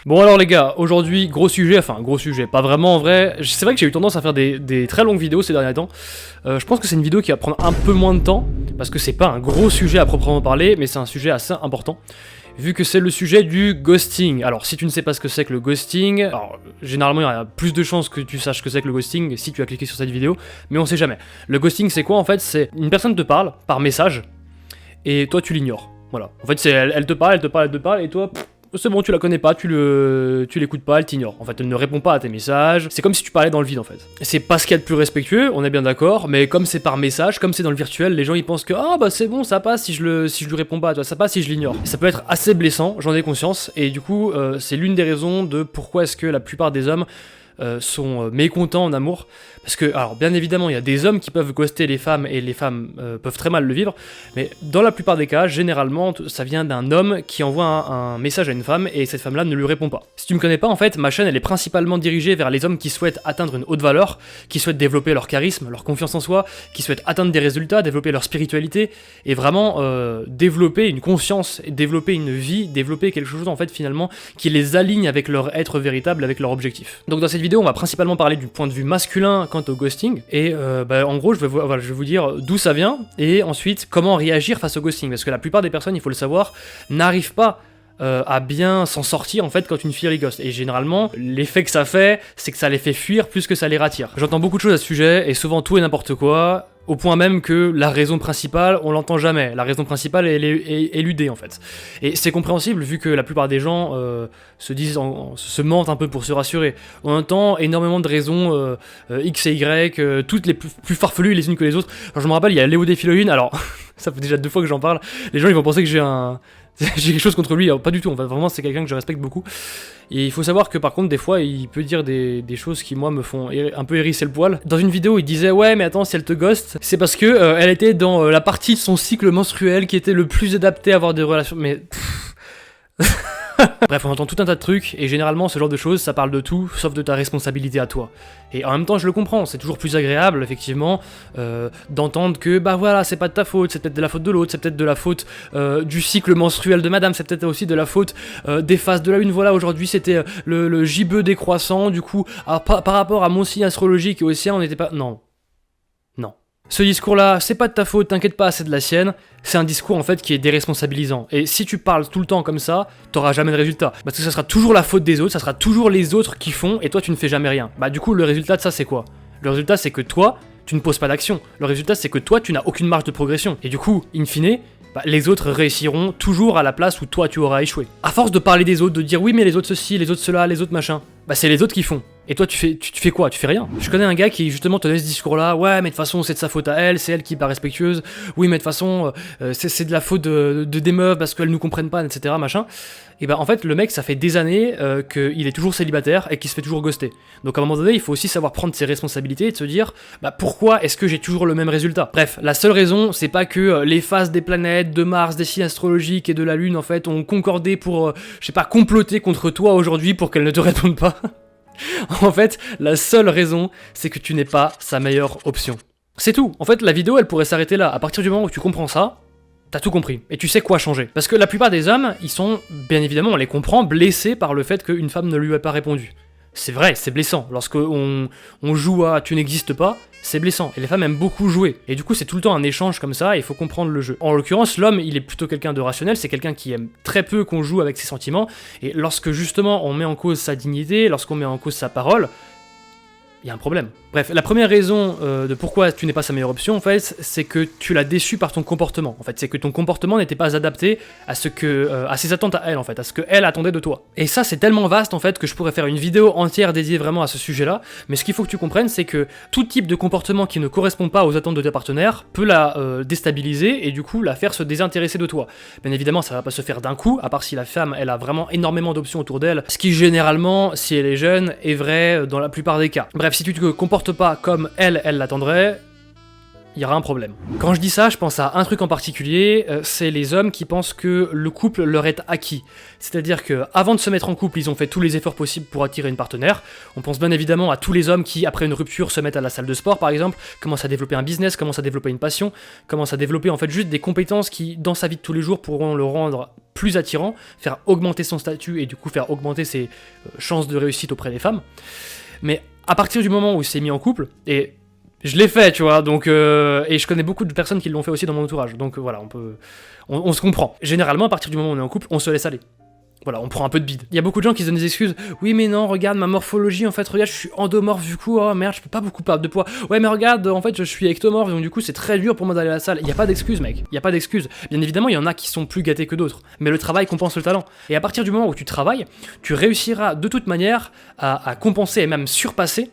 Bon alors les gars, aujourd'hui gros sujet, pas vraiment en vrai. C'est vrai que j'ai eu tendance à faire des très longues vidéos ces derniers temps. Je pense que c'est une vidéo qui va prendre un peu moins de temps, parce que c'est pas un gros sujet à proprement parler, mais c'est un sujet assez important. Vu que c'est le sujet du ghosting. Alors si tu ne sais pas ce que c'est que le ghosting, alors généralement il y a plus de chances que tu saches ce que c'est que le ghosting si tu as cliqué sur cette vidéo, mais on sait jamais. Le ghosting c'est quoi en fait? C'est une personne te parle par message, et toi tu l'ignores. Voilà. En fait c'est elle te parle, et toi... c'est bon, tu la connais pas, tu l'écoutes pas, elle t'ignore. En fait, elle ne répond pas à tes messages. C'est comme si tu parlais dans le vide, en fait. C'est pas ce qu'il y a de plus respectueux, on est bien d'accord, mais comme c'est par message, comme c'est dans le virtuel, les gens ils pensent que ah bah c'est bon, ça passe si je lui réponds pas, toi, ça passe si je l'ignore. Ça peut être assez blessant, j'en ai conscience, et du coup, c'est l'une des raisons de pourquoi est-ce que la plupart des hommes sont mécontents en amour. Parce que, alors bien évidemment, il y a des hommes qui peuvent ghoster les femmes et les femmes peuvent très mal le vivre, mais dans la plupart des cas, généralement, ça vient d'un homme qui envoie un message à une femme et cette femme-là ne lui répond pas. Si tu me connais pas, en fait, ma chaîne elle est principalement dirigée vers les hommes qui souhaitent atteindre une haute valeur, qui souhaitent développer leur charisme, leur confiance en soi, qui souhaitent atteindre des résultats, développer leur spiritualité et vraiment développer une conscience, développer une vie, développer quelque chose en fait finalement qui les aligne avec leur être véritable, avec leur objectif. Donc dans cette vidéo, on va principalement parler du point de vue masculin quant au ghosting, et en gros je vais vous dire d'où ça vient, et ensuite comment réagir face au ghosting, parce que la plupart des personnes, il faut le savoir, n'arrivent pas à bien s'en sortir en fait quand une fille les ghost, et généralement l'effet que ça fait, c'est que ça les fait fuir plus que ça les rattire. J'entends beaucoup de choses à ce sujet, et souvent tout et n'importe quoi, au point même que la raison principale, on l'entend jamais. La raison principale, elle est éludée en fait. Et c'est compréhensible vu que la plupart des gens se mentent un peu pour se rassurer. On entend énormément de raisons X et Y, toutes les plus farfelues les unes que les autres. Alors, je me rappelle, il y a Léo Défiloïne, alors ça fait déjà 2 fois que j'en parle. Les gens ils vont penser que j'ai quelque chose contre lui, alors pas du tout, en fait, vraiment c'est quelqu'un que je respecte beaucoup. Et il faut savoir que par contre des fois il peut dire des choses qui moi me font un peu hérisser le poil. Dans une vidéo il disait ouais mais attends, si elle te ghost, c'est parce que elle était dans la partie de son cycle menstruel qui était le plus adapté à avoir des relations, mais... Bref, on entend tout un tas de trucs, et généralement ce genre de choses, ça parle de tout, sauf de ta responsabilité à toi. Et en même temps, je le comprends, c'est toujours plus agréable, effectivement, d'entendre que, bah voilà, c'est pas de ta faute, c'est peut-être de la faute de l'autre, c'est peut-être de la faute du cycle menstruel de madame, c'est peut-être aussi de la faute des phases de la lune, voilà, aujourd'hui c'était le gibbeux décroissant, du coup, par rapport à mon signe astrologique et au sien, on n'était pas... Non. Non. Ce discours-là, c'est pas de ta faute, t'inquiète pas, c'est de la sienne. C'est un discours en fait qui est déresponsabilisant. Et si tu parles tout le temps comme ça, t'auras jamais de résultat. Parce que ça sera toujours la faute des autres, ça sera toujours les autres qui font et toi tu ne fais jamais rien. Bah du coup le résultat de ça c'est quoi? Le résultat c'est que toi, tu ne poses pas d'action. Le résultat c'est que toi tu n'as aucune marge de progression. Et du coup, in fine, les autres réussiront toujours à la place où toi tu auras échoué. À force de parler des autres, de dire oui mais les autres ceci, les autres cela, les autres machin, bah c'est les autres qui font. Et toi tu fais quoi? Tu fais rien. Je connais un gars qui justement tenait ce discours là, ouais mais de toute façon c'est de sa faute à elle, c'est elle qui est pas respectueuse, oui mais de toute façon c'est de la faute de des meufs parce qu'elles nous comprennent pas, etc. machin. Et bah en fait le mec ça fait des années qu'il est toujours célibataire et qu'il se fait toujours ghoster. Donc à un moment donné il faut aussi savoir prendre ses responsabilités et de se dire bah pourquoi est-ce que j'ai toujours le même résultat? Bref, la seule raison c'est pas que les phases des planètes, de Mars, des signes astrologiques et de la Lune en fait ont concordé pour, je sais pas, comploter contre toi aujourd'hui pour qu'elle ne te réponde pas. En fait, la seule raison, c'est que tu n'es pas sa meilleure option. C'est tout. En fait, la vidéo, elle pourrait s'arrêter là. À partir du moment où tu comprends ça, t'as tout compris. Et tu sais quoi changer. Parce que la plupart des hommes, ils sont, bien évidemment, on les comprend, blessés par le fait qu'une femme ne lui ait pas répondu. C'est vrai, c'est blessant. Lorsqu'on joue à tu n'existes pas, c'est blessant. Et les femmes aiment beaucoup jouer. Et du coup, c'est tout le temps un échange comme ça, et il faut comprendre le jeu. En l'occurrence, l'homme, il est plutôt quelqu'un de rationnel, c'est quelqu'un qui aime très peu qu'on joue avec ses sentiments, et lorsque justement on met en cause sa dignité, lorsqu'on met en cause sa parole, il y a un problème. Bref, la première raison de pourquoi tu n'es pas sa meilleure option, en fait, c'est que tu l'as déçu par ton comportement. En fait, c'est que ton comportement n'était pas adapté à ses attentes à elle, en fait, à ce qu'elle attendait de toi. Et ça, c'est tellement vaste, en fait, que je pourrais faire une vidéo entière dédiée vraiment à ce sujet-là. Mais ce qu'il faut que tu comprennes, c'est que tout type de comportement qui ne correspond pas aux attentes de tes partenaires peut la déstabiliser et du coup la faire se désintéresser de toi. Bien évidemment, ça va pas se faire d'un coup, à part si la femme, elle a vraiment énormément d'options autour d'elle, ce qui généralement, si elle est jeune, est vrai dans la plupart des cas. Bref, si tu te comportes pas comme elle l'attendrait, il y aura un problème. Quand je dis ça, je pense à un truc en particulier, c'est les hommes qui pensent que le couple leur est acquis. C'est-à-dire qu'avant de se mettre en couple, ils ont fait tous les efforts possibles pour attirer une partenaire. On pense bien évidemment à tous les hommes qui, après une rupture, se mettent à la salle de sport par exemple, commencent à développer un business, commencent à développer une passion, commencent à développer en fait juste des compétences qui, dans sa vie de tous les jours, pourront le rendre plus attirant, faire augmenter son statut et du coup faire augmenter ses chances de réussite auprès des femmes. Mais à partir du moment où il s'est mis en couple, et je l'ai fait, tu vois, donc et je connais beaucoup de personnes qui l'ont fait aussi dans mon entourage, donc voilà, on se comprend. Généralement, à partir du moment où on est en couple, on se laisse aller. Voilà, on prend un peu de bide. Il y a beaucoup de gens qui se donnent des excuses. Oui, mais non, regarde ma morphologie, en fait, regarde, je suis endomorphe du coup, oh merde, je peux pas beaucoup perdre de poids. Ouais, mais regarde, en fait, je suis ectomorphe, donc du coup, c'est très dur pour moi d'aller à la salle. Il y a pas d'excuses, mec. Il y a pas d'excuses. Bien évidemment, il y en a qui sont plus gâtés que d'autres, mais le travail compense le talent. Et à partir du moment où tu travailles, tu réussiras de toute manière à compenser et même surpasser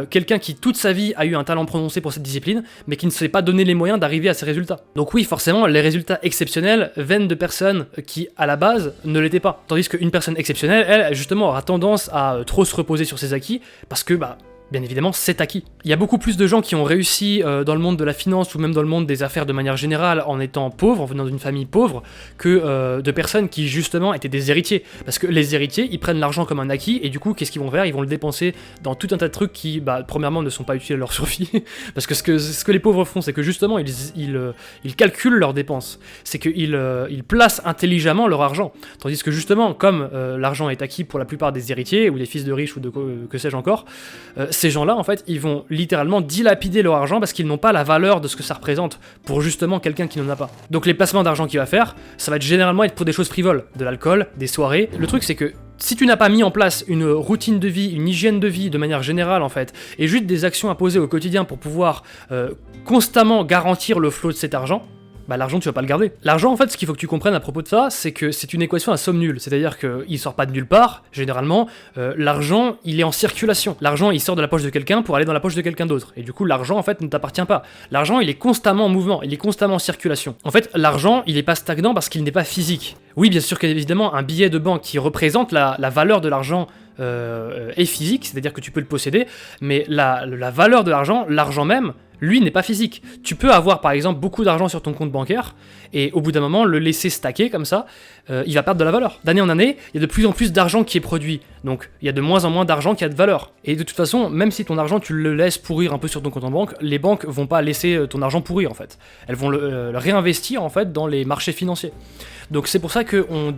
quelqu'un qui toute sa vie a eu un talent prononcé pour cette discipline, mais qui ne s'est pas donné les moyens d'arriver à ces résultats. Donc oui, forcément, les résultats exceptionnels viennent de personnes qui, à la base, ne l'étaient pas. Tandis qu'une personne exceptionnelle, elle, justement, aura tendance à trop se reposer sur ses acquis, parce que, bien évidemment, c'est acquis. Il y a beaucoup plus de gens qui ont réussi dans le monde de la finance ou même dans le monde des affaires de manière générale en étant pauvres, en venant d'une famille pauvre, que de personnes qui justement étaient des héritiers. Parce que les héritiers, ils prennent l'argent comme un acquis et du coup, qu'est-ce qu'ils vont faire? Ils vont le dépenser dans tout un tas de trucs qui, premièrement, ne sont pas utiles à leur survie. Parce que ce que les pauvres font, c'est que justement, ils calculent leurs dépenses. C'est qu'ils placent intelligemment leur argent. Tandis que justement, comme l'argent est acquis pour la plupart des héritiers ou des fils de riches ou de que sais-je encore, ces gens-là, en fait, ils vont littéralement dilapider leur argent parce qu'ils n'ont pas la valeur de ce que ça représente pour justement quelqu'un qui n'en a pas. Donc les placements d'argent qu'il va faire, ça va généralement être pour des choses frivoles, de l'alcool, des soirées. Le truc, c'est que si tu n'as pas mis en place une routine de vie, une hygiène de vie de manière générale en fait, et juste des actions à poser au quotidien pour pouvoir constamment garantir le flot de cet argent, l'argent tu vas pas le garder. L'argent en fait, ce qu'il faut que tu comprennes à propos de ça, c'est que c'est une équation à somme nulle, c'est-à-dire qu'il sort pas de nulle part, généralement, l'argent il est en circulation. L'argent il sort de la poche de quelqu'un pour aller dans la poche de quelqu'un d'autre, et du coup l'argent en fait ne t'appartient pas. L'argent il est constamment en mouvement, il est constamment en circulation. En fait, l'argent il est pas stagnant parce qu'il n'est pas physique. Oui, bien sûr qu'évidemment un billet de banque qui représente la valeur de l'argent est physique, c'est-à-dire que tu peux le posséder, mais la valeur de l'argent même, lui n'est pas physique. Tu peux avoir par exemple beaucoup d'argent sur ton compte bancaire et au bout d'un moment le laisser stacker comme ça, il va perdre de la valeur. D'année en année, il y a de plus en plus d'argent qui est produit, donc il y a de moins en moins d'argent qui a de valeur. Et de toute façon, même si ton argent tu le laisses pourrir un peu sur ton compte en banque, les banques vont pas laisser ton argent pourrir en fait. Elles vont le réinvestir en fait dans les marchés financiers. Donc c'est pour ça qu'on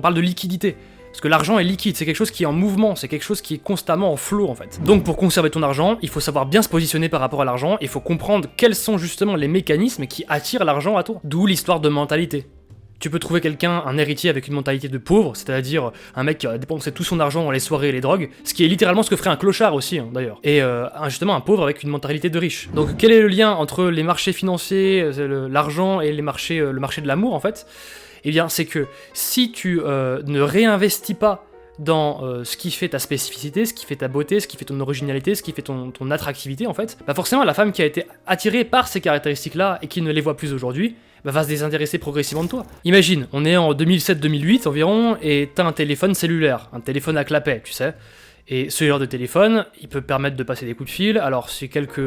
parle de liquidité. Parce que l'argent est liquide, c'est quelque chose qui est en mouvement, c'est quelque chose qui est constamment en flot en fait. Donc pour conserver ton argent, il faut savoir bien se positionner par rapport à l'argent, il faut comprendre quels sont justement les mécanismes qui attirent l'argent à toi. D'où l'histoire de mentalité. Tu peux trouver quelqu'un, un héritier avec une mentalité de pauvre, c'est-à-dire un mec qui a dépensé tout son argent dans les soirées et les drogues, ce qui est littéralement ce que ferait un clochard aussi d'ailleurs, et justement un pauvre avec une mentalité de riche. Donc quel est le lien entre les marchés financiers, l'argent et le marché de l'amour en fait? Eh bien, c'est que si tu ne réinvestis pas dans ce qui fait ta spécificité, ce qui fait ta beauté, ce qui fait ton originalité, ce qui fait ton attractivité en fait, forcément la femme qui a été attirée par ces caractéristiques-là et qui ne les voit plus aujourd'hui, va se désintéresser progressivement de toi. Imagine, on est en 2007-2008 environ, et t'as un téléphone cellulaire, un téléphone à clapet, tu sais. Et ce genre de téléphone, il peut permettre de passer des coups de fil. Alors, c'est quelques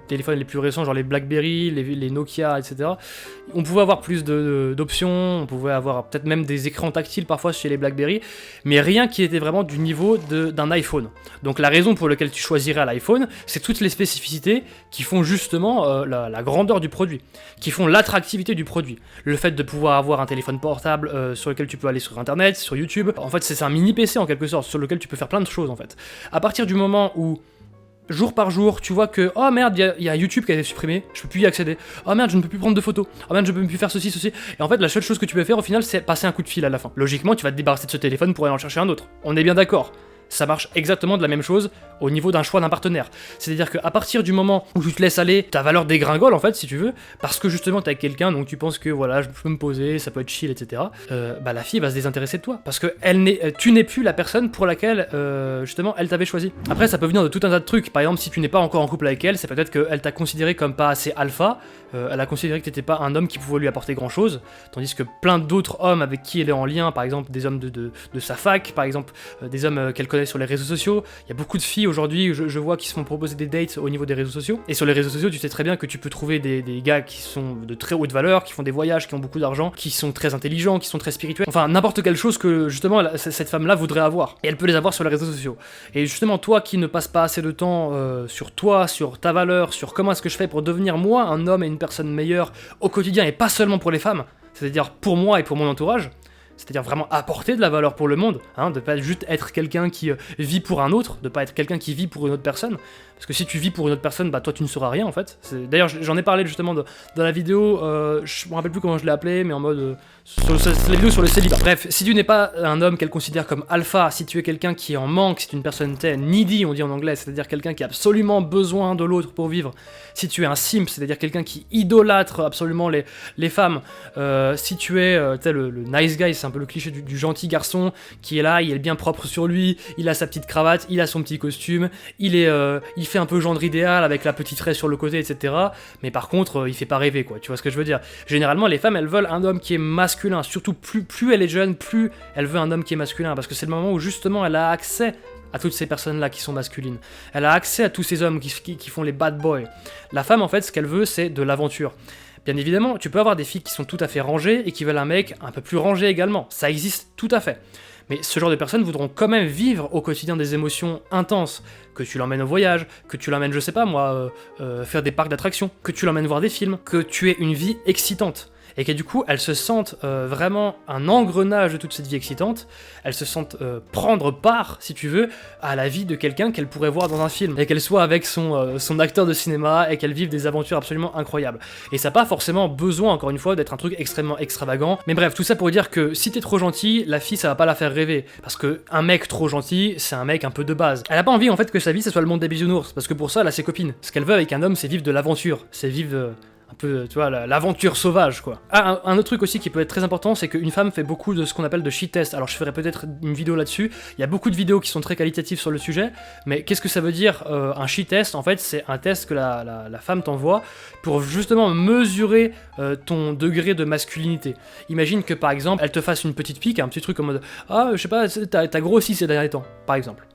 téléphones les plus récents, genre les BlackBerry, les Nokia, etc. On pouvait avoir plus d'options, on pouvait avoir peut-être même des écrans tactiles parfois chez les BlackBerry, mais rien qui était vraiment du niveau d'un iPhone. Donc la raison pour laquelle tu choisirais l'iPhone, c'est toutes les spécificités qui font justement la grandeur du produit, qui font l'attractivité du produit. Le fait de pouvoir avoir un téléphone portable sur lequel tu peux aller sur Internet, sur YouTube. En fait, c'est un mini PC en quelque sorte, sur lequel tu peux faire plein de choses en fait. À partir du moment où jour par jour, tu vois que oh merde, il y a YouTube qui a été supprimé, je peux plus y accéder. Oh merde, je ne peux plus prendre de photos. Oh merde, je peux plus faire ceci. Et en fait, la seule chose que tu peux faire au final, c'est passer un coup de fil à la fin. Logiquement, tu vas te débarrasser de ce téléphone pour aller en chercher un autre. On est bien d'accord. Ça marche exactement de la même chose au niveau d'un choix d'un partenaire. C'est-à-dire qu'à partir du moment où tu te laisses aller, ta valeur dégringole en fait, si tu veux, parce que justement t'es avec quelqu'un, donc tu penses que voilà, je peux me poser, ça peut être chill, etc. La fille va se désintéresser de toi, parce que tu n'es plus la personne pour laquelle justement elle t'avait choisi. Après, ça peut venir de tout un tas de trucs. Par exemple, si tu n'es pas encore en couple avec elle, c'est peut-être qu'elle t'a considéré comme pas assez alpha. Elle a considéré que t'étais pas un homme qui pouvait lui apporter grand chose, tandis que plein d'autres hommes avec qui elle est en lien, par exemple des hommes de sa fac, par exemple des hommes qu'elle connaît connais sur les réseaux sociaux, il y a beaucoup de filles aujourd'hui, je vois, qui se font proposer des dates au niveau des réseaux sociaux. Et sur les réseaux sociaux, tu sais très bien que tu peux trouver des gars qui sont de très haute valeur, qui font des voyages, qui ont beaucoup d'argent, qui sont très intelligents, qui sont très spirituels. Enfin, n'importe quelle chose que justement cette femme-là voudrait avoir. Et elle peut les avoir sur les réseaux sociaux. Et justement, toi qui ne passes pas assez de temps sur toi, sur ta valeur, sur comment est-ce que je fais pour devenir moi un homme et une personne meilleure au quotidien, et pas seulement pour les femmes, c'est-à-dire pour moi et pour mon entourage, c'est-à-dire vraiment apporter de la valeur pour le monde, hein, de pas juste être quelqu'un qui vit pour un autre, de pas être quelqu'un qui vit pour une autre personne, parce que si tu vis pour une autre personne, bah toi tu ne seras rien en fait. D'ailleurs j'en ai parlé justement dans la vidéo, je me rappelle plus comment je l'ai appelé, mais en mode c'est la vidéo sur le célibat. Bref, si tu n'es pas un homme qu'elle considère comme alpha, si tu es quelqu'un qui est en manque, si tu es une personne needy, on dit en anglais, c'est-à-dire quelqu'un qui a absolument besoin de l'autre pour vivre, si tu es un simp, c'est-à-dire quelqu'un qui idolâtre absolument les femmes, si tu es le nice guy, c'est un peu le cliché du gentil garçon qui est là, il est bien propre sur lui, il a sa petite cravate, il a son petit costume, il fait un peu gendre idéal avec la petite raie sur le côté, etc. Mais par contre, il fait pas rêver, quoi. Tu vois ce que je veux dire? Généralement, les femmes, elles veulent un homme qui est masculin. Surtout, plus elle est jeune, plus elle veut un homme qui est masculin. Parce que c'est le moment où, justement, elle a accès à toutes ces personnes-là qui sont masculines. Elle a accès à tous ces hommes qui font les bad boys. La femme, en fait, ce qu'elle veut, c'est de l'aventure. Bien évidemment, tu peux avoir des filles qui sont tout à fait rangées et qui veulent un mec un peu plus rangé également. Ça existe tout à fait. Mais ce genre de personnes voudront quand même vivre au quotidien des émotions intenses. Que tu l'emmènes au voyage, que tu l'emmènes, je sais pas moi, faire des parcs d'attractions, que tu l'emmènes voir des films, que tu aies une vie excitante. Et que du coup, elles se sentent vraiment un engrenage de toute cette vie excitante, elles se sentent prendre part, si tu veux, à la vie de quelqu'un qu'elles pourraient voir dans un film, et qu'elle soit avec son acteur de cinéma, et qu'elle vive des aventures absolument incroyables. Et ça n'a pas forcément besoin, encore une fois, d'être un truc extrêmement extravagant, mais bref, tout ça pour dire que si t'es trop gentil, la fille, ça va pas la faire rêver, parce que un mec trop gentil, c'est un mec un peu de base. Elle a pas envie, en fait, que sa vie, ça soit le monde des bisounours, parce que pour ça, elle a ses copines. Ce qu'elle veut avec un homme, c'est vivre de l'aventure, c'est vivre... un peu, tu vois, l'aventure sauvage, quoi. Ah, un autre truc aussi qui peut être très important, c'est qu'une femme fait beaucoup de ce qu'on appelle de shit test. Alors je ferai peut-être une vidéo là-dessus, il y a beaucoup de vidéos qui sont très qualitatives sur le sujet, mais qu'est-ce que ça veut dire un shit test? En fait, c'est un test que la femme t'envoie pour justement mesurer ton degré de masculinité. Imagine que par exemple, elle te fasse une petite pique, un petit truc en mode « Ah, je sais pas, t'as grossi ces derniers temps », par exemple.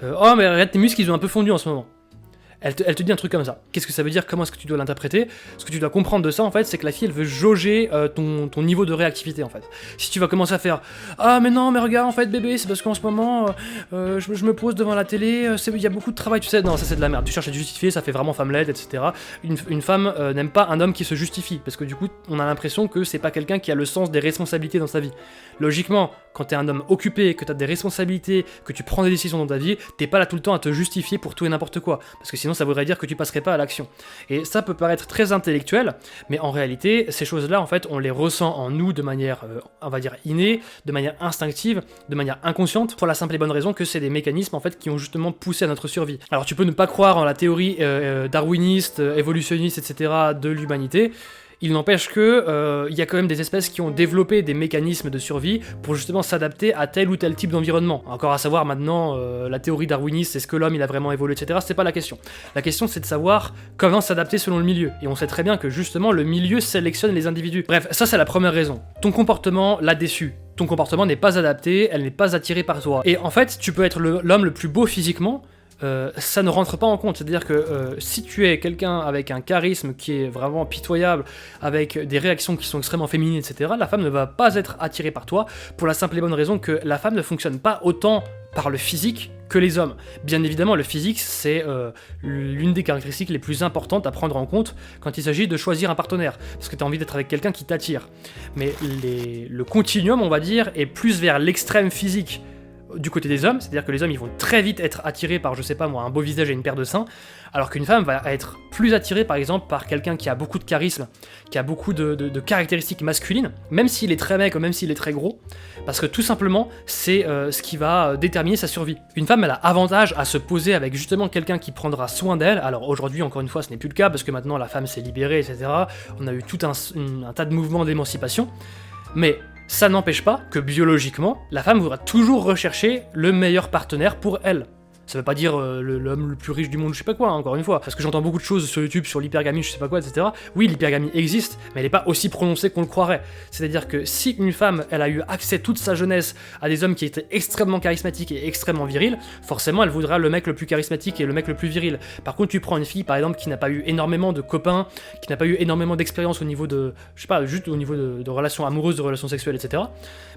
Oh, mais regarde, tes muscles, ils ont un peu fondu en ce moment. Elle te dit un truc comme ça. Qu'est-ce que ça veut dire? Comment est-ce que tu dois l'interpréter? Ce que tu dois comprendre de ça, en fait, c'est que la fille, elle veut jauger ton niveau de réactivité, en fait. Si tu vas commencer à faire « Ah, mais non, mais regarde, en fait, bébé, c'est parce qu'en ce moment, je me pose devant la télé, il y a beaucoup de travail, tu sais. » Non, ça, c'est de la merde. Tu cherches à te justifier, ça fait vraiment femme laide, etc. Une femme n'aime pas un homme qui se justifie, parce que du coup, on a l'impression que c'est pas quelqu'un qui a le sens des responsabilités dans sa vie. Logiquement, quand t'es un homme occupé, que t'as des responsabilités, que tu prends des décisions dans ta vie, t'es pas là tout le temps à te justifier pour tout et n'importe quoi. Parce que sinon, ça voudrait dire que tu passerais pas à l'action. Et ça peut paraître très intellectuel, mais en réalité, ces choses-là, en fait, on les ressent en nous de manière, on va dire, innée, de manière instinctive, de manière inconsciente, pour la simple et bonne raison que c'est des mécanismes, en fait, qui ont justement poussé à notre survie. Alors, tu peux ne pas croire en la théorie darwiniste, évolutionniste, etc. de l'humanité. Il n'empêche que y a quand même des espèces qui ont développé des mécanismes de survie pour justement s'adapter à tel ou tel type d'environnement. Encore à savoir maintenant, la théorie darwiniste, est-ce que l'homme il a vraiment évolué, etc. C'est pas la question. La question c'est de savoir comment s'adapter selon le milieu. Et on sait très bien que justement le milieu sélectionne les individus. Bref, ça c'est la première raison. Ton comportement l'a déçu. Ton comportement n'est pas adapté, elle n'est pas attirée par toi. Et en fait, tu peux être l'homme le plus beau physiquement, ça ne rentre pas en compte, c'est-à-dire que si tu es quelqu'un avec un charisme qui est vraiment pitoyable, avec des réactions qui sont extrêmement féminines, etc., la femme ne va pas être attirée par toi, pour la simple et bonne raison que la femme ne fonctionne pas autant par le physique que les hommes. Bien évidemment, le physique, c'est l'une des caractéristiques les plus importantes à prendre en compte quand il s'agit de choisir un partenaire, parce que tu as envie d'être avec quelqu'un qui t'attire. Mais le continuum, on va dire, est plus vers l'extrême physique du côté des hommes, c'est-à-dire que les hommes ils vont très vite être attirés par, je sais pas moi, un beau visage et une paire de seins, alors qu'une femme va être plus attirée par exemple par quelqu'un qui a beaucoup de charisme, qui a beaucoup de caractéristiques masculines, même s'il est très mec ou même s'il est très gros, parce que tout simplement c'est ce qui va déterminer sa survie. Une femme elle a avantage à se poser avec justement quelqu'un qui prendra soin d'elle. Alors aujourd'hui encore une fois ce n'est plus le cas parce que maintenant la femme s'est libérée, etc. On a eu tout un tas de mouvements d'émancipation, mais ça n'empêche pas que biologiquement, la femme voudra toujours rechercher le meilleur partenaire pour elle. Ça veut pas dire l'homme le plus riche du monde, je sais pas quoi, hein, encore une fois. Parce que j'entends beaucoup de choses sur YouTube sur l'hypergamie, je sais pas quoi, etc. Oui, l'hypergamie existe, mais elle est pas aussi prononcée qu'on le croirait. C'est-à-dire que si une femme, elle a eu accès toute sa jeunesse à des hommes qui étaient extrêmement charismatiques et extrêmement virils, forcément elle voudra le mec le plus charismatique et le mec le plus viril. Par contre, tu prends une fille, par exemple, qui n'a pas eu énormément de copains, qui n'a pas eu énormément d'expérience au niveau de, je sais pas, juste au niveau de relations amoureuses, de relations sexuelles, etc.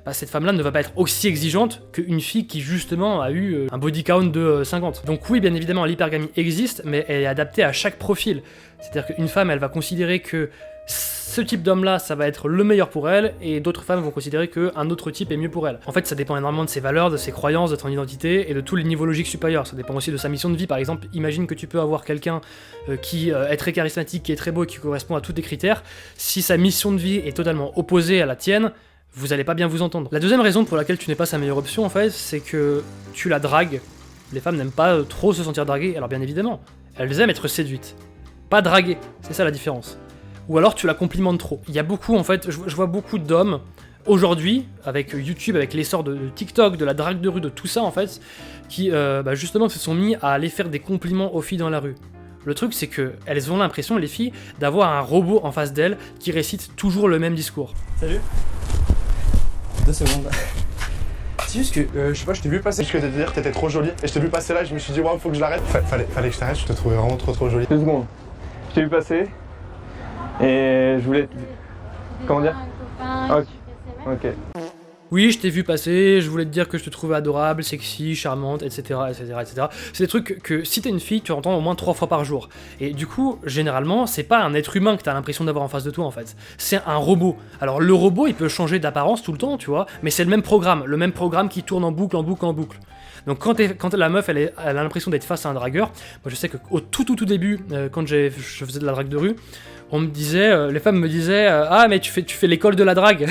Bah, cette femme-là ne va pas être aussi exigeante qu'une fille qui justement a eu un body count de 50. Donc oui, bien évidemment, l'hypergamie existe, mais elle est adaptée à chaque profil. C'est-à-dire qu'une femme, elle va considérer que ce type d'homme-là, ça va être le meilleur pour elle, et d'autres femmes vont considérer qu'un autre type est mieux pour elle. En fait, ça dépend énormément de ses valeurs, de ses croyances, de son identité, et de tous les niveaux logiques supérieurs. Ça dépend aussi de sa mission de vie. Par exemple, imagine que tu peux avoir quelqu'un qui est très charismatique, qui est très beau, qui correspond à tous tes critères. Si sa mission de vie est totalement opposée à la tienne, vous allez pas bien vous entendre. La deuxième raison pour laquelle tu n'es pas sa meilleure option, en fait, c'est que tu la dragues. Les femmes n'aiment pas trop se sentir draguées, alors bien évidemment, elles aiment être séduites. Pas draguées, c'est ça la différence. Ou alors tu la complimentes trop. Il y a beaucoup, en fait, je vois beaucoup d'hommes, aujourd'hui, avec YouTube, avec l'essor de TikTok, de la drague de rue, de tout ça, en fait, qui, justement, se sont mis à aller faire des compliments aux filles dans la rue. Le truc, c'est que elles ont l'impression, les filles, d'avoir un robot en face d'elles qui récite toujours le même discours. Salut. 2 secondes. C'est juste que, je sais pas, je t'ai vu passer. Ce que t'étais dire, t'étais trop jolie. Et je t'ai vu passer là et je me suis dit, waouh, faut que je l'arrête. Fallait que je t'arrête, je te trouvais vraiment trop jolie. 2 secondes. Je t'ai vu passer. Et je voulais. Comment dire? Ok. Oui, je t'ai vu passer, je voulais te dire que je te trouvais adorable, sexy, charmante, etc., etc., etc. C'est des trucs que si t'es une fille, tu entends au moins 3 fois par jour. Et du coup, généralement, c'est pas un être humain que t'as l'impression d'avoir en face de toi, en fait. C'est un robot. Alors, le robot, il peut changer d'apparence tout le temps, tu vois, mais c'est le même programme qui tourne en boucle, en boucle, en boucle. Donc quand la meuf, elle a l'impression d'être face à un dragueur, moi je sais qu'au tout début, quand je faisais de la drague de rue, on me disait, les femmes me disaient, ah mais tu fais l'école de la drague.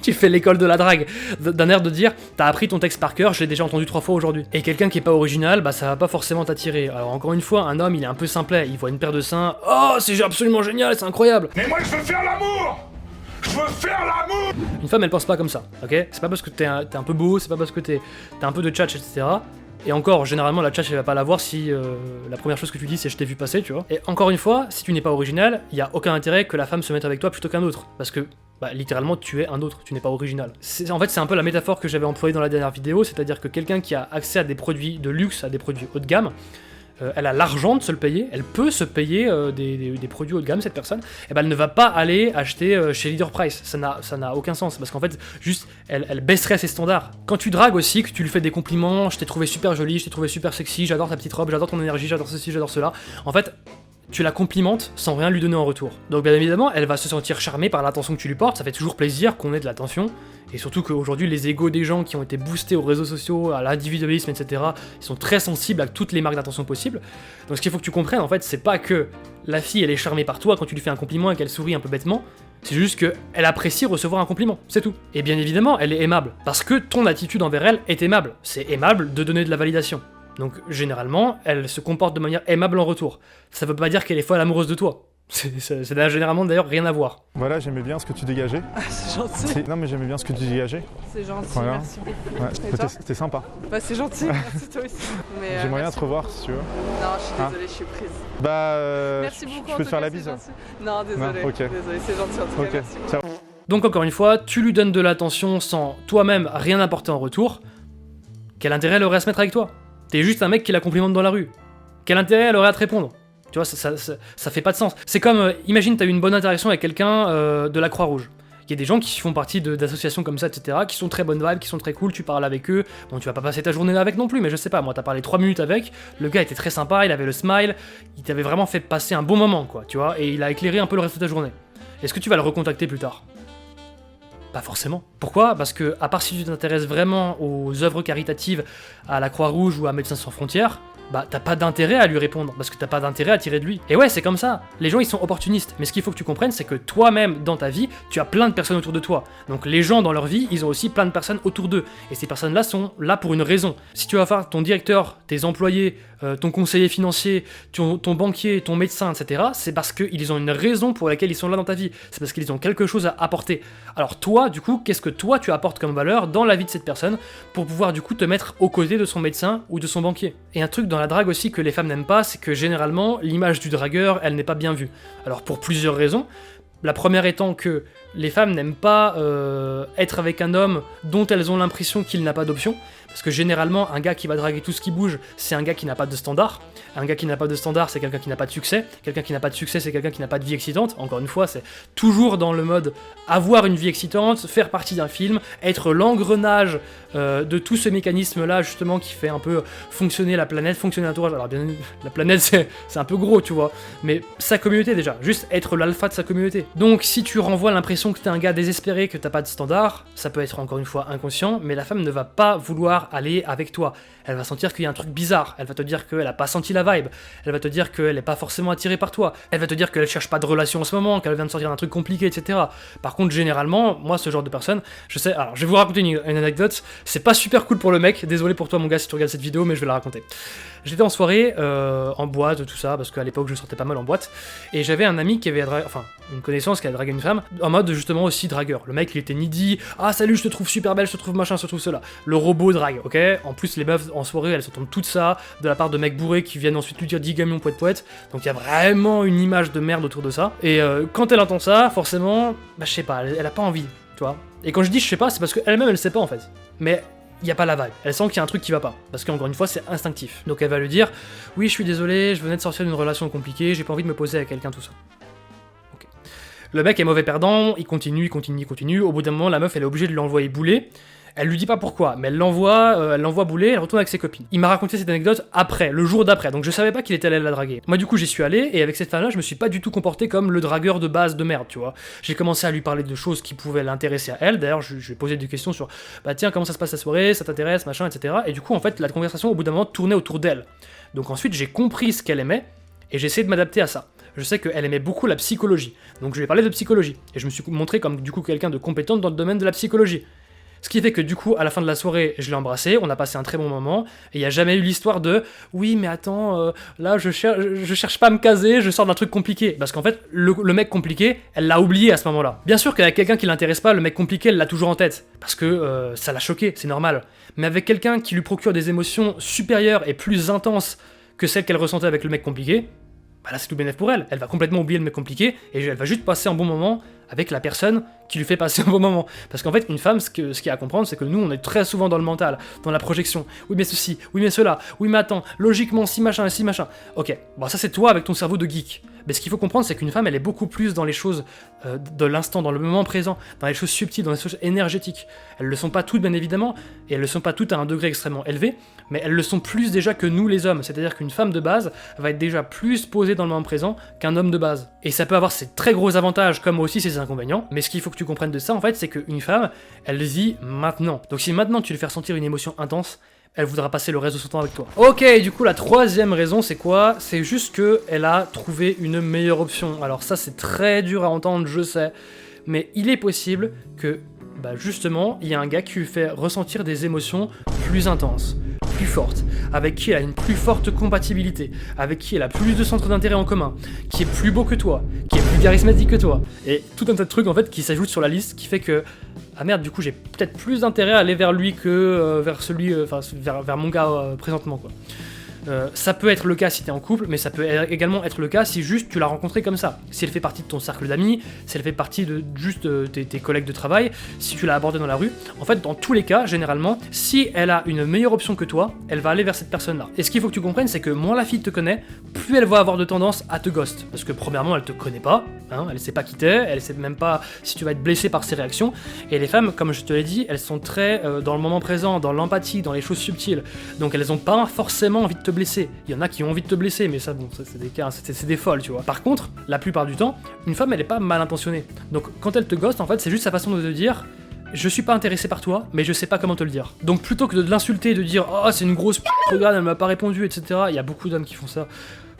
Tu fais l'école de la drague, d'un air de dire t'as appris ton texte par cœur, je l'ai déjà entendu 3 fois aujourd'hui. Et quelqu'un qui est pas original, bah ça va pas forcément t'attirer. Alors encore une fois, un homme il est un peu simplet, il voit une paire de seins, oh c'est absolument génial, c'est incroyable. Mais moi je veux faire l'amour. Je veux faire l'amour. Une femme elle pense pas comme ça, ok? C'est pas parce que t'es un peu beau, c'est pas parce que t'as un peu de tchatch, etc. Et encore, généralement, la tchatch, elle va pas l'avoir si la première chose que tu dis, c'est je t'ai vu passer, tu vois. Et encore une fois, si tu n'es pas original, il y a aucun intérêt que la femme se mette avec toi plutôt qu'un autre. Parce que, littéralement, tu es un autre, tu n'es pas original. En fait, c'est un peu la métaphore que j'avais employée dans la dernière vidéo, c'est-à-dire que quelqu'un qui a accès à des produits de luxe, à des produits haut de gamme, elle a l'argent de se le payer, elle peut se payer des produits haut de gamme, cette personne, et ben elle ne va pas aller acheter chez Leader Price, ça n'a aucun sens, parce qu'en fait, juste, elle baisserait ses standards. Quand tu dragues aussi, que tu lui fais des compliments, je t'ai trouvé super jolie, je t'ai trouvé super sexy, j'adore ta petite robe, j'adore ton énergie, j'adore ceci, j'adore cela, en fait, tu la complimentes sans rien lui donner en retour. Donc bien évidemment, elle va se sentir charmée par l'attention que tu lui portes, ça fait toujours plaisir qu'on ait de l'attention, et surtout qu'aujourd'hui, les égos des gens qui ont été boostés aux réseaux sociaux, à l'individualisme, etc., ils sont très sensibles à toutes les marques d'attention possibles. Donc ce qu'il faut que tu comprennes, en fait, c'est pas que la fille, elle est charmée par toi quand tu lui fais un compliment et qu'elle sourit un peu bêtement, c'est juste qu'elle apprécie recevoir un compliment, c'est tout. Et bien évidemment, elle est aimable, parce que ton attitude envers elle est aimable. C'est aimable de donner de la validation. Donc généralement, elle se comporte de manière aimable en retour. Ça veut pas dire qu'elle est folle amoureuse de toi. C'est généralement d'ailleurs rien à voir. Voilà, j'aimais bien ce que tu dégageais. Ah, c'est gentil. Non, mais j'aimais bien ce que tu dégageais. C'est gentil, Voilà. merci beaucoup. Ouais, Et toi c'était sympa. Bah c'est gentil, merci toi aussi. Mais, J'aimerais bien merci te revoir si tu veux. beaucoup. Non, je suis désolée, je suis prise. Je Merci beaucoup. peux en te tout faire cas, la c'est bise. gentil. Non, désolée. Non, ok. Désolée, c'est gentil en tout Ok, cas, merci. ciao. Donc encore une fois, tu lui donnes de l'attention sans toi-même rien apporter en retour. Quel intérêt elle aurait à se mettre avec toi? T'es juste un mec qui la complimente dans la rue. Quel intérêt elle aurait à te répondre? Tu vois, ça fait pas de sens. C'est comme, imagine t'as eu une bonne interaction avec quelqu'un de la Croix-Rouge. Il y a des gens qui font partie d'associations comme ça, etc., qui sont très bonnes vibes, qui sont très cool, tu parles avec eux, bon tu vas pas passer ta journée là avec non plus, mais je sais pas, moi t'as parlé 3 minutes avec, le gars était très sympa, il avait le smile, il t'avait vraiment fait passer un bon moment, quoi, tu vois, et il a éclairé un peu le reste de ta journée. Est-ce que tu vas le recontacter plus tard? Pas forcément. Pourquoi? Parce que, à part si tu t'intéresses vraiment aux œuvres caritatives à la Croix-Rouge ou à Médecins Sans Frontières, bah t'as pas d'intérêt à lui répondre, parce que t'as pas d'intérêt à tirer de lui. Et ouais, c'est comme ça. Les gens, ils sont opportunistes. Mais ce qu'il faut que tu comprennes, c'est que toi-même, dans ta vie, tu as plein de personnes autour de toi. Donc les gens, dans leur vie, ils ont aussi plein de personnes autour d'eux. Et ces personnes-là sont là pour une raison. Si tu vas voir ton directeur, tes employés, ton conseiller financier, ton banquier, ton médecin, etc., c'est parce qu'ils ont une raison pour laquelle ils sont là dans ta vie. C'est parce qu'ils ont quelque chose à apporter. Alors toi, du coup, qu'est-ce que toi tu apportes comme valeur dans la vie de cette personne pour pouvoir du coup te mettre aux côtés de son médecin ou de son banquier? Et un truc dans la drague aussi que les femmes n'aiment pas, c'est que généralement, l'image du dragueur, elle n'est pas bien vue. Alors pour plusieurs raisons. La première étant que les femmes n'aiment pas être avec un homme dont elles ont l'impression qu'il n'a pas d'option. Parce que généralement, un gars qui va draguer tout ce qui bouge, c'est un gars qui n'a pas de standard. Un gars qui n'a pas de standard, c'est quelqu'un qui n'a pas de succès. Quelqu'un qui n'a pas de succès, c'est quelqu'un qui n'a pas de vie excitante. Encore une fois, c'est toujours dans le mode avoir une vie excitante, faire partie d'un film, être l'engrenage de tout ce mécanisme-là, justement, qui fait un peu fonctionner la planète, fonctionner l'entourage. Alors bien, la planète, c'est un peu gros, tu vois. Mais sa communauté, déjà. Juste être l'alpha de sa communauté. Donc, si tu renvoies l'impression que t'es un gars désespéré, que t'as pas de standard, ça peut être encore une fois inconscient, mais la femme ne va pas vouloir aller avec toi. Elle va sentir qu'il y a un truc bizarre, elle va te dire qu'elle a pas senti la vibe, elle va te dire qu'elle est pas forcément attirée par toi, elle va te dire qu'elle cherche pas de relation en ce moment, qu'elle vient de sortir d'un truc compliqué, etc. Par contre, généralement, moi, ce genre de personne, je sais, alors je vais vous raconter une anecdote, c'est pas super cool pour le mec, désolé pour toi mon gars si tu regardes cette vidéo, mais je vais la raconter. J'étais en soirée, en boîte, tout ça, parce qu'à l'époque je sortais pas mal en boîte, et j'avais un ami qui avait une connaissance qui avait dragué une femme, en mode justement aussi dragueur. Le mec il était needy, ah salut je te trouve super belle, je te trouve machin, je te trouve cela. Le robot drague, ok. En plus les meufs en soirée elles s'entendent tout ça, de la part de mecs bourrés qui viennent ensuite lui dire 10 gamions poète. Donc il y a vraiment une image de merde autour de ça. Et quand elle entend ça, forcément, bah je sais pas, elle a pas envie, tu vois. Et quand je dis je sais pas, c'est parce qu'elle-même elle sait pas en fait. Mais il n'y a pas la vibe. Elle sent qu'il y a un truc qui va pas. Parce qu'encore une fois, c'est instinctif. Donc elle va lui dire « Oui, je suis désolé, je venais de sortir d'une relation compliquée, j'ai pas envie de me poser avec quelqu'un, tout ça. » Ok. Le mec est mauvais perdant, il continue. Au bout d'un moment, la meuf, elle est obligée de l'envoyer bouler. Elle lui dit pas pourquoi, mais elle l'envoie bouler, elle retourne avec ses copines. Il m'a raconté cette anecdote après, le jour d'après, donc je savais pas qu'il était allé la draguer. Moi du coup j'y suis allé, et avec cette femme-là, je me suis pas du tout comporté comme le dragueur de base de merde, tu vois. J'ai commencé à lui parler de choses qui pouvaient l'intéresser à elle, d'ailleurs je lui ai posé des questions sur, bah tiens, comment ça se passe la soirée, ça t'intéresse, machin, etc. Et du coup en fait, la conversation au bout d'un moment tournait autour d'elle. Donc ensuite j'ai compris ce qu'elle aimait, et j'ai essayé de m'adapter à ça. Je sais qu'elle aimait beaucoup la psychologie, donc je lui ai parlé de psychologie, et je me suis montré comme du coup quelqu'un de compétent dans le domaine de la psychologie. Ce qui fait que du coup, à la fin de la soirée, je l'ai embrassé, on a passé un très bon moment, et il n'y a jamais eu l'histoire de « Oui, mais attends, là, je cherche pas à me caser, je sors d'un truc compliqué. » Parce qu'en fait, le mec compliqué, elle l'a oublié à ce moment-là. Bien sûr qu'avec quelqu'un qui l'intéresse pas, le mec compliqué, elle l'a toujours en tête, parce que ça l'a choqué, c'est normal. Mais avec quelqu'un qui lui procure des émotions supérieures et plus intenses que celles qu'elle ressentait avec le mec compliqué, bah là c'est tout bénef pour elle. Elle va complètement oublier le mec compliqué, et elle va juste passer un bon moment avec la personne qui lui fait passer un bon moment. Parce qu'en fait, une femme, ce qu'il y a à comprendre, c'est que nous, on est très souvent dans le mental, dans la projection. Oui, mais ceci, oui, mais cela, oui, mais attends, logiquement, si machin, si machin. Ok, bon, ça c'est toi avec ton cerveau de geek. Mais ce qu'il faut comprendre, c'est qu'une femme, elle est beaucoup plus dans les choses de l'instant, dans le moment présent, dans les choses subtiles, dans les choses énergétiques. Elles le sont pas toutes, bien évidemment, et elles le sont pas toutes à un degré extrêmement élevé, mais elles le sont plus déjà que nous, les hommes. C'est-à-dire qu'une femme de base va être déjà plus posée dans le moment présent qu'un homme de base. Et ça peut avoir ses très gros avantages, comme aussi ses inconvénients, mais ce qu'il faut que tu comprennes de ça, en fait, c'est qu'une femme, elle vit maintenant. Donc si maintenant tu lui fais ressentir une émotion intense, elle voudra passer le reste de son temps avec toi. Ok, du coup la troisième raison c'est quoi? C'est juste qu'elle a trouvé une meilleure option. Alors ça c'est très dur à entendre, je sais, mais il est possible que, bah justement, il y a un gars qui lui fait ressentir des émotions plus intenses, plus fortes, avec qui elle a une plus forte compatibilité, avec qui elle a plus de centres d'intérêt en commun, qui est plus beau que toi, qui est plus charismatique que toi, et tout un tas de trucs en fait qui s'ajoutent sur la liste, qui fait que ah merde, du coup j'ai peut-être plus d'intérêt à aller vers lui que vers celui, vers mon gars présentement quoi. Ça peut être le cas si t'es en couple, mais ça peut également être le cas si juste tu l'as rencontrée comme ça. Si elle fait partie de ton cercle d'amis, si elle fait partie de juste tes collègues de travail, si tu l'as abordée dans la rue. En fait, dans tous les cas, généralement, si elle a une meilleure option que toi, elle va aller vers cette personne-là. Et ce qu'il faut que tu comprennes, c'est que moins la fille te connaît, plus elle va avoir de tendance à te ghost. Parce que premièrement, elle te connaît pas, hein, elle sait pas qui t'es, elle sait même pas si tu vas être blessé par ses réactions. Et les femmes, comme je te l'ai dit, elles sont très dans le moment présent, dans l'empathie, dans les choses subtiles. Donc elles ont pas forcément envie de te blesser. Il y en a qui ont envie de te blesser, mais ça, bon, ça, c'est des cas, c'est des folles, tu vois. Par contre, la plupart du temps, une femme, elle est pas mal intentionnée. Donc quand elle te ghost, en fait, c'est juste sa façon de te dire je suis pas intéressé par toi, mais je sais pas comment te le dire. Donc plutôt que de l'insulter, de dire oh c'est une grosse p***, regarde elle m'a pas répondu, etc. Il y a beaucoup d'hommes qui font ça.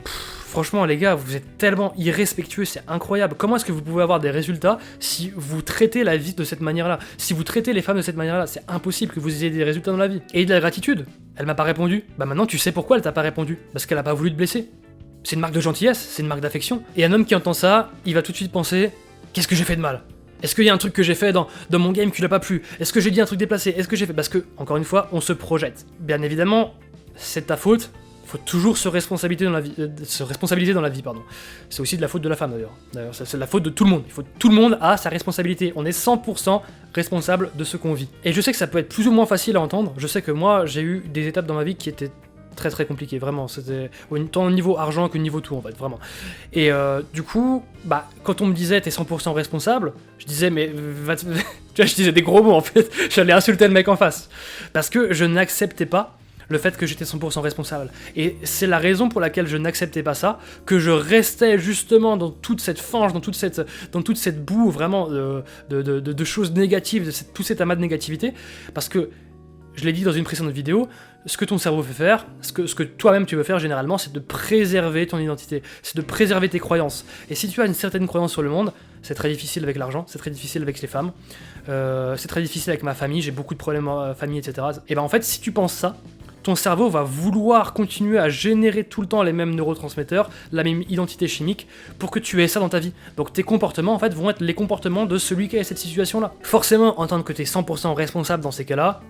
Franchement les gars, vous êtes tellement irrespectueux, c'est incroyable. Comment est-ce que vous pouvez avoir des résultats si vous traitez la vie de cette manière-là? Si vous traitez les femmes de cette manière-là, c'est impossible que vous ayez des résultats dans la vie. Et de la gratitude. Elle m'a pas répondu. Bah maintenant tu sais pourquoi elle t'a pas répondu. Parce qu'elle a pas voulu te blesser. C'est une marque de gentillesse, c'est une marque d'affection. Et un homme qui entend ça, il va tout de suite penser qu'est-ce que j'ai fait de mal? Est-ce qu'il y a un truc que j'ai fait dans mon game qui lui a pas plu? Est-ce que j'ai dit un truc déplacé? Est-ce que j'ai fait... Parce que, encore une fois, on se projette. Bien évidemment, c'est ta faute. Faut toujours se responsabiliser dans la vie, pardon. C'est aussi de la faute de la femme d'ailleurs. D'ailleurs, c'est de la faute de tout le monde. Tout le monde a sa responsabilité. On est 100% responsable de ce qu'on vit. Et je sais que ça peut être plus ou moins facile à entendre. Je sais que moi, j'ai eu des étapes dans ma vie qui étaient très très compliquées, vraiment. C'était tant au niveau argent que au niveau tout en fait, vraiment. Et du coup, bah, quand on me disait t'es 100% responsable, je disais mais tu vois, je disais des gros mots en fait. J'allais insulter le mec en face parce que je n'acceptais pas le fait que j'étais 100% responsable. Et c'est la raison pour laquelle je n'acceptais pas ça, que je restais justement dans toute cette fange, dans toute cette boue vraiment de choses négatives, tout cet amas de négativité, parce que, je l'ai dit dans une précédente vidéo, ce que ton cerveau fait faire, ce que toi-même tu veux faire généralement, c'est de préserver ton identité, c'est de préserver tes croyances. Et si tu as une certaine croyance sur le monde, c'est très difficile avec l'argent, c'est très difficile avec les femmes, c'est très difficile avec ma famille, j'ai beaucoup de problèmes en famille, etc. Et ben en fait, si tu penses ça, ton cerveau va vouloir continuer à générer tout le temps les mêmes neurotransmetteurs, la même identité chimique, pour que tu aies ça dans ta vie. Donc tes comportements, en fait, vont être les comportements de celui qui a cette situation-là. Forcément, entendre que t'es 100% responsable dans ces cas-là,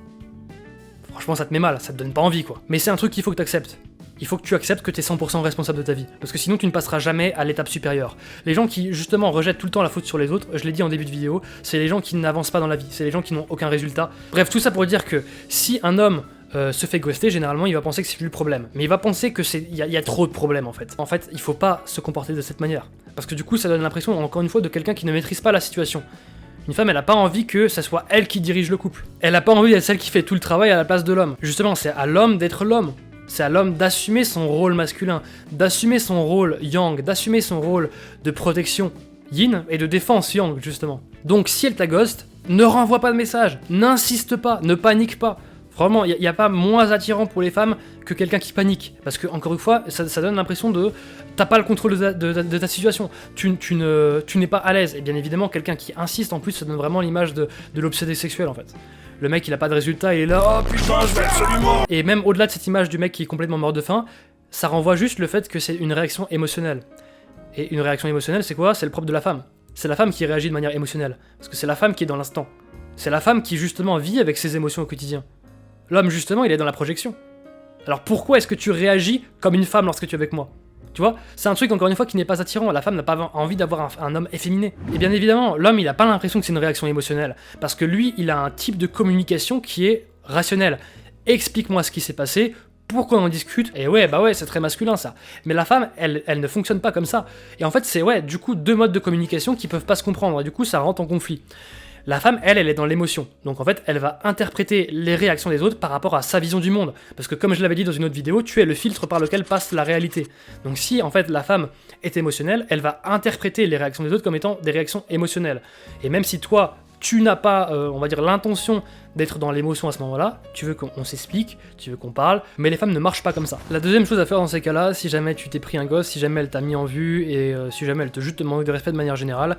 franchement, ça te met mal, ça te donne pas envie, quoi. Mais c'est un truc qu'il faut que tu acceptes. Il faut que tu acceptes que t'es 100% responsable de ta vie. Parce que sinon, tu ne passeras jamais à l'étape supérieure. Les gens qui, justement, rejettent tout le temps la faute sur les autres, je l'ai dit en début de vidéo, c'est les gens qui n'avancent pas dans la vie, c'est les gens qui n'ont aucun résultat. Bref, tout ça pour dire que si un homme se fait ghoster, généralement il va penser que c'est lui le problème. Mais il va penser que il y a trop de problèmes en fait. En fait, il faut pas se comporter de cette manière. Parce que du coup, ça donne l'impression, encore une fois, de quelqu'un qui ne maîtrise pas la situation. Une femme, elle a pas envie que ça soit elle qui dirige le couple. Elle a pas envie d'être celle qui fait tout le travail à la place de l'homme. Justement, c'est à l'homme d'être l'homme. C'est à l'homme d'assumer son rôle masculin, d'assumer son rôle yang, d'assumer son rôle de protection yin et de défense yang, justement. Donc si elle t'a ghost, ne renvoie pas de message, n'insiste pas, ne panique pas. Vraiment, il n'y a pas moins attirant pour les femmes que quelqu'un qui panique. Parce que, encore une fois, ça donne l'impression de... T'as pas le contrôle de ta situation. Tu n'es pas à l'aise. Et bien évidemment, quelqu'un qui insiste, en plus, ça donne vraiment l'image de l'obsédé sexuel, en fait. Le mec, il a pas de résultat, il est là, oh putain, je veux absolument... Et même au-delà de cette image du mec qui est complètement mort de faim, ça renvoie juste le fait que c'est une réaction émotionnelle. Et une réaction émotionnelle, c'est quoi? C'est le propre de la femme. C'est la femme qui réagit de manière émotionnelle. Parce que c'est la femme qui est dans l'instant. C'est la femme qui, justement, vit avec ses émotions au quotidien. L'homme, justement, il est dans la projection. Alors pourquoi est-ce que tu réagis comme une femme lorsque tu es avec moi? Tu vois? C'est un truc, encore une fois, qui n'est pas attirant. La femme n'a pas envie d'avoir un homme efféminé. Et bien évidemment, l'homme, il a pas l'impression que c'est une réaction émotionnelle. Parce que lui, il a un type de communication qui est rationnel. Explique-moi ce qui s'est passé, pourquoi on en discute. Et ouais, bah ouais, c'est très masculin, ça. Mais la femme, elle ne fonctionne pas comme ça. Et en fait, c'est, ouais, du coup, deux modes de communication qui peuvent pas se comprendre. Et du coup, ça rentre en conflit. La femme, elle est dans l'émotion. Donc en fait, elle va interpréter les réactions des autres par rapport à sa vision du monde. Parce que comme je l'avais dit dans une autre vidéo, tu es le filtre par lequel passe la réalité. Donc si en fait la femme est émotionnelle, elle va interpréter les réactions des autres comme étant des réactions émotionnelles. Et même si toi, tu n'as pas, on va dire, l'intention d'être dans l'émotion à ce moment-là, tu veux qu'on s'explique, tu veux qu'on parle, mais les femmes ne marchent pas comme ça. La deuxième chose à faire dans ces cas-là, si jamais tu t'es pris un gosse, si jamais elle t'a mis en vue, et si jamais elle te juste manque de respect de manière générale,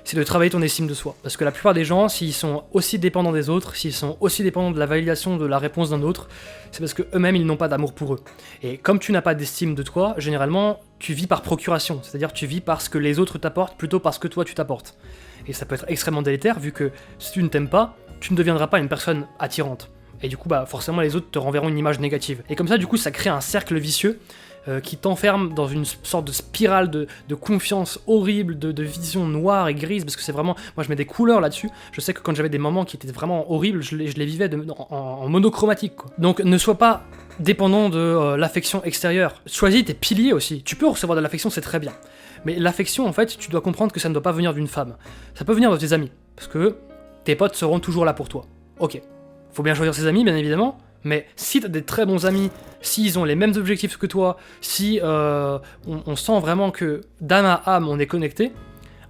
c'est de travailler ton estime de soi. Parce que la plupart des gens, s'ils sont aussi dépendants des autres, s'ils sont aussi dépendants de la validation de la réponse d'un autre, c'est parce que eux-mêmes, ils n'ont pas d'amour pour eux. Et comme tu n'as pas d'estime de toi, généralement, tu vis par procuration, c'est-à-dire tu vis par ce que les autres t'apportent plutôt parce que toi tu t'apportes. Et ça peut être extrêmement délétère, vu que si tu ne t'aimes pas, tu ne deviendras pas une personne attirante. Et du coup, bah forcément, les autres te renverront une image négative. Et comme ça, du coup, ça crée un cercle vicieux qui t'enferme dans une sorte de spirale de confiance horrible, de vision noire et grise, parce que c'est vraiment... Moi, je mets des couleurs là-dessus. Je sais que quand j'avais des moments qui étaient vraiment horribles, je les vivais en monochromatique, quoi. Donc, ne sois pas dépendant de l'affection extérieure. Choisis tes piliers aussi. Tu peux recevoir de l'affection, c'est très bien. Mais l'affection, en fait, tu dois comprendre que ça ne doit pas venir d'une femme. Ça peut venir de tes amis, parce que tes potes seront toujours là pour toi. Ok. Faut bien choisir ses amis, bien évidemment, mais si t'as des très bons amis, s'ils ont les mêmes objectifs que toi, si on sent vraiment que d'âme à âme on est connecté,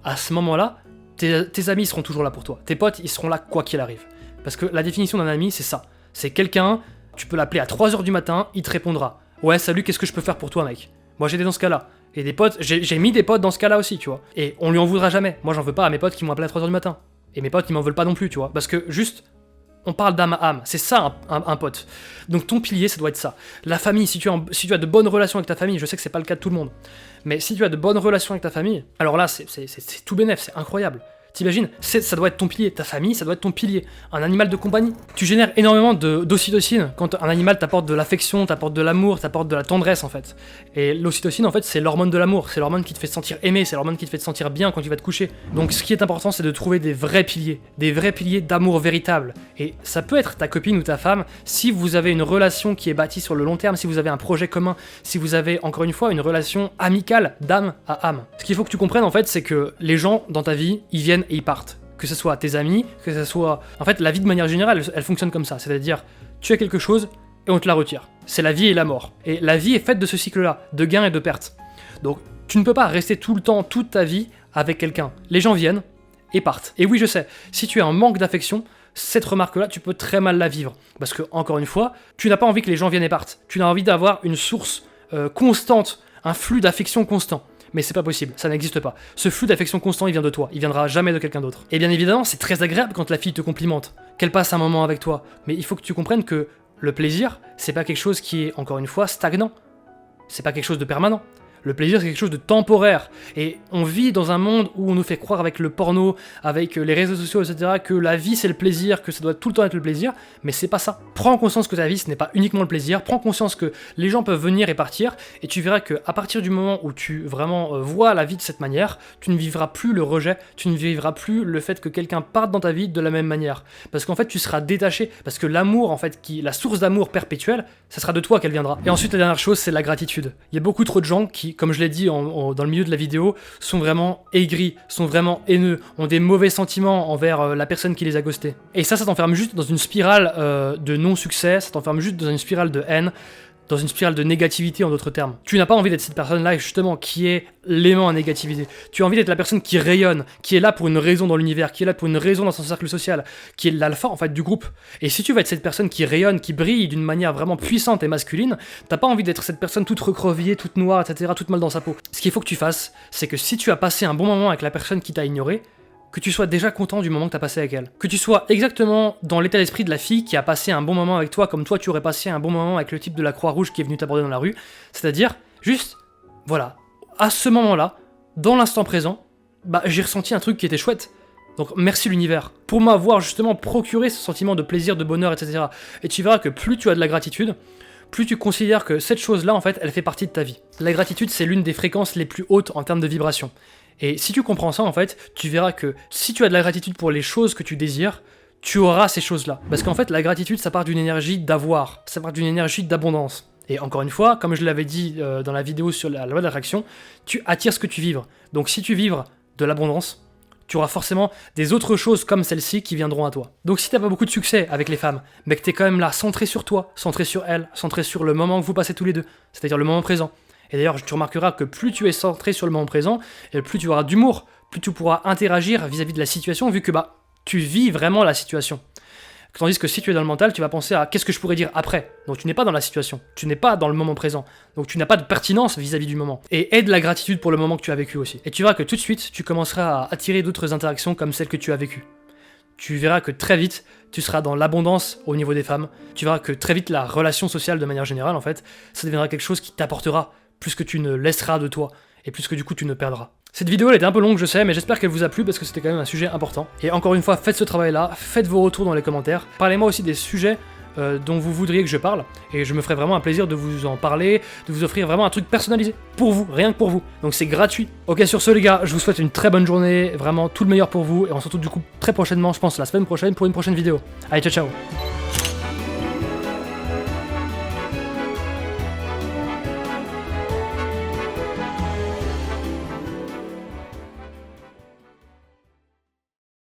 à ce moment-là, tes amis seront toujours là pour toi. Tes potes, ils seront là quoi qu'il arrive. Parce que la définition d'un ami, c'est ça. C'est quelqu'un, tu peux l'appeler à 3h du matin, il te répondra. Ouais, salut, qu'est-ce que je peux faire pour toi, mec? Moi, j'étais dans ce cas-là. Et des potes, j'ai mis des potes dans ce cas-là aussi, tu vois. Et on lui en voudra jamais. Moi, j'en veux pas à mes potes qui m'ont appelé à 3h du matin. Et mes potes, ils m'en veulent pas non plus, tu vois. Parce que juste, on parle d'âme à âme. C'est ça, un pote. Donc, ton pilier, ça doit être ça. La famille, si tu as de bonnes relations avec ta famille, je sais que c'est pas le cas de tout le monde. Mais si tu as de bonnes relations avec ta famille, alors là, c'est tout bénef, c'est incroyable. T'imagines, ça doit être ton pilier, ta famille, ça doit être ton pilier. Un animal de compagnie. Tu génères énormément d'ocytocine quand un animal t'apporte de l'affection, t'apporte de l'amour, t'apporte de la tendresse en fait. Et l'ocytocine en fait c'est l'hormone de l'amour, c'est l'hormone qui te fait te sentir aimé, c'est l'hormone qui te fait te sentir bien quand tu vas te coucher. Donc ce qui est important c'est de trouver des vrais piliers d'amour véritable. Et ça peut être ta copine ou ta femme si vous avez une relation qui est bâtie sur le long terme, si vous avez un projet commun, si vous avez encore une fois une relation amicale d'âme à âme. Ce qu'il faut que tu comprennes en fait c'est que les gens dans ta vie, ils viennent et ils partent. Que ce soit tes amis, que ce soit... En fait, la vie de manière générale, elle fonctionne comme ça. C'est-à-dire, tu as quelque chose et on te la retire. C'est la vie et la mort. Et la vie est faite de ce cycle-là, de gains et de pertes. Donc, tu ne peux pas rester tout le temps, toute ta vie avec quelqu'un. Les gens viennent et partent. Et oui, je sais, si tu as un manque d'affection, cette remarque-là, tu peux très mal la vivre. Parce que, encore une fois, tu n'as pas envie que les gens viennent et partent. Tu as envie d'avoir une source constante, un flux d'affection constant. Mais c'est pas possible, ça n'existe pas. Ce flux d'affection constant, il vient de toi, il viendra jamais de quelqu'un d'autre. Et bien évidemment, c'est très agréable quand la fille te complimente, qu'elle passe un moment avec toi. Mais il faut que tu comprennes que le plaisir, c'est pas quelque chose qui est, encore une fois, stagnant. C'est pas quelque chose de permanent. Le plaisir, c'est quelque chose de temporaire. Et on vit dans un monde où on nous fait croire avec le porno, avec les réseaux sociaux, etc., que la vie, c'est le plaisir, que ça doit tout le temps être le plaisir, mais c'est pas ça. Prends conscience que ta vie, ce n'est pas uniquement le plaisir, prends conscience que les gens peuvent venir et partir, et tu verras qu'à partir du moment où tu vraiment vois la vie de cette manière, tu ne vivras plus le rejet, tu ne vivras plus le fait que quelqu'un parte dans ta vie de la même manière. Parce qu'en fait, tu seras détaché, parce que l'amour, en fait, la source d'amour perpétuel, ça sera de toi qu'elle viendra. Et ensuite, la dernière chose, c'est la gratitude. Il y a beaucoup trop de gens qui, comme je l'ai dit dans le milieu de la vidéo, sont vraiment aigris, sont vraiment haineux, ont des mauvais sentiments envers la personne qui les a ghostés. Et ça t'enferme juste dans une spirale de non-succès, ça t'enferme juste dans une spirale de haine, dans une spirale de négativité en d'autres termes. Tu n'as pas envie d'être cette personne-là, justement, qui est l'aimant à négativité. Tu as envie d'être la personne qui rayonne, qui est là pour une raison dans l'univers, qui est là pour une raison dans son cercle social, qui est l'alpha, en fait, du groupe. Et si tu veux être cette personne qui rayonne, qui brille d'une manière vraiment puissante et masculine, t'as pas envie d'être cette personne toute recroquevillée, toute noire, etc., toute mal dans sa peau. Ce qu'il faut que tu fasses, c'est que si tu as passé un bon moment avec la personne qui t'a ignoré, que tu sois déjà content du moment que tu as passé avec elle. Que tu sois exactement dans l'état d'esprit de la fille qui a passé un bon moment avec toi, comme toi tu aurais passé un bon moment avec le type de la Croix-Rouge qui est venu t'aborder dans la rue. C'est-à-dire, juste, voilà, à ce moment-là, dans l'instant présent, j'ai ressenti un truc qui était chouette. Donc merci l'univers, pour m'avoir justement procuré ce sentiment de plaisir, de bonheur, etc. Et tu verras que plus tu as de la gratitude, plus tu considères que cette chose-là, en fait, elle fait partie de ta vie. La gratitude, c'est l'une des fréquences les plus hautes en termes de vibration. Et si tu comprends ça, en fait, tu verras que si tu as de la gratitude pour les choses que tu désires, tu auras ces choses-là. Parce qu'en fait, la gratitude, ça part d'une énergie d'avoir, ça part d'une énergie d'abondance. Et encore une fois, comme je l'avais dit dans la vidéo sur la loi de l'attraction, tu attires ce que tu vibres. Donc si tu vibres de l'abondance, tu auras forcément des autres choses comme celle-ci qui viendront à toi. Donc si t'as pas beaucoup de succès avec les femmes, mais que t'es quand même là, centré sur toi, centré sur elles, centré sur le moment que vous passez tous les deux, c'est-à-dire le moment présent. Et d'ailleurs, tu remarqueras que plus tu es centré sur le moment présent, et plus tu auras d'humour, plus tu pourras interagir vis-à-vis de la situation, vu que tu vis vraiment la situation. Tandis que si tu es dans le mental, tu vas penser à qu'est-ce que je pourrais dire après. Donc tu n'es pas dans la situation, tu n'es pas dans le moment présent. Donc tu n'as pas de pertinence vis-à-vis du moment. Et aie de la gratitude pour le moment que tu as vécu aussi. Et tu verras que tout de suite, tu commenceras à attirer d'autres interactions comme celles que tu as vécues. Tu verras que très vite, tu seras dans l'abondance au niveau des femmes. Tu verras que très vite, la relation sociale de manière générale, en fait, ça deviendra quelque chose qui t'apportera plus que tu ne laisseras de toi, et plus que du coup tu ne perdras. Cette vidéo elle était un peu longue je sais, mais j'espère qu'elle vous a plu parce que c'était quand même un sujet important. Et encore une fois, faites ce travail là, faites vos retours dans les commentaires, parlez-moi aussi des sujets dont vous voudriez que je parle, et je me ferai vraiment un plaisir de vous en parler, de vous offrir vraiment un truc personnalisé, pour vous, rien que pour vous. Donc c'est gratuit. Ok, sur ce les gars, je vous souhaite une très bonne journée, vraiment tout le meilleur pour vous, et on se retrouve du coup très prochainement, je pense la semaine prochaine, pour une prochaine vidéo. Allez, ciao ciao.